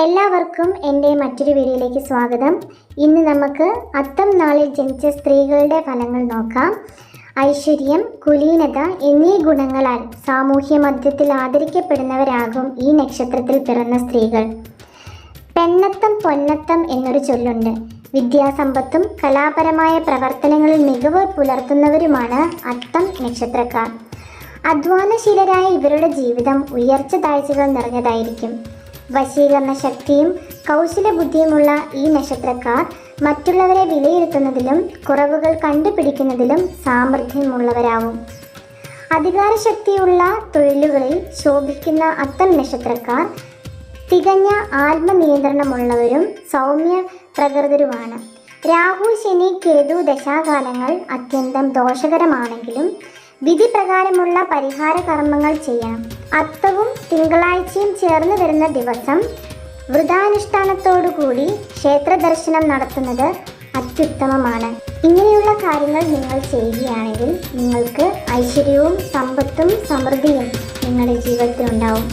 എല്ലാവർക്കും എൻ്റെ മറ്റൊരു വീഡിയോയിലേക്ക് സ്വാഗതം. ഇന്ന് നമുക്ക് അത്തം നാളിൽ ജനിച്ച സ്ത്രീകളുടെ ഫലങ്ങൾ നോക്കാം. ഐശ്വര്യം, കുലീനത എന്നീ ഗുണങ്ങളാൽ സാമൂഹ്യ മധ്യത്തിൽ ആദരിക്കപ്പെടുന്നവരാകും ഈ നക്ഷത്രത്തിൽ പിറന്ന സ്ത്രീകൾ. പെണ്ണത്തം പൊന്നത്തം എന്നൊരു ചൊല്ലുണ്ട്. വിദ്യാസമ്പത്തും കലാപരമായ പ്രവർത്തനങ്ങളിൽ മികവ് പുലർത്തുന്നവരുമാണ് അത്തം നക്ഷത്രക്കാർ. അധ്വാനശീലരായ ഇവരുടെ ജീവിതം ഉയർച്ച താഴ്ചകൾ നിറഞ്ഞതായിരിക്കും. വശീകരണ ശക്തിയും കൗശലബുദ്ധിയുമുള്ള ഈ നക്ഷത്രക്കാർ മറ്റുള്ളവരെ വിലയിരുത്തുന്നതിലും കുറവുകൾ കണ്ടുപിടിക്കുന്നതിലും സാമർഥ്യമുള്ളവരാവും. അധികാരശക്തിയുള്ള തൊഴിലുകളിൽ ശോഭിക്കുന്ന അത്തം നക്ഷത്രക്കാർ തികഞ്ഞ ആത്മനിയന്ത്രണമുള്ളവരും സൗമ്യ പ്രകൃതരുമാണ്. രാഹു, ശനി, കേതു ദശാകാലങ്ങൾ അത്യന്തം ദോഷകരമാണെങ്കിലും വിധി പ്രകാരമുള്ള പരിഹാര കർമ്മങ്ങൾ ചെയ്യണം. അത്തവും തിങ്കളാഴ്ചയും ചേർന്ന് വരുന്ന ദിവസം വ്രതാനുഷ്ഠാനത്തോടുകൂടി ക്ഷേത്ര ദർശനം നടത്തുന്നത് അത്യുത്തമമാണ്. ഇങ്ങനെയുള്ള കാര്യങ്ങൾ നിങ്ങൾ ചെയ്യുകയാണെങ്കിൽ നിങ്ങൾക്ക് ഐശ്വര്യവും സമ്പത്തും സമൃദ്ധിയും നിങ്ങളുടെ ജീവിതത്തിൽ ഉണ്ടാവും.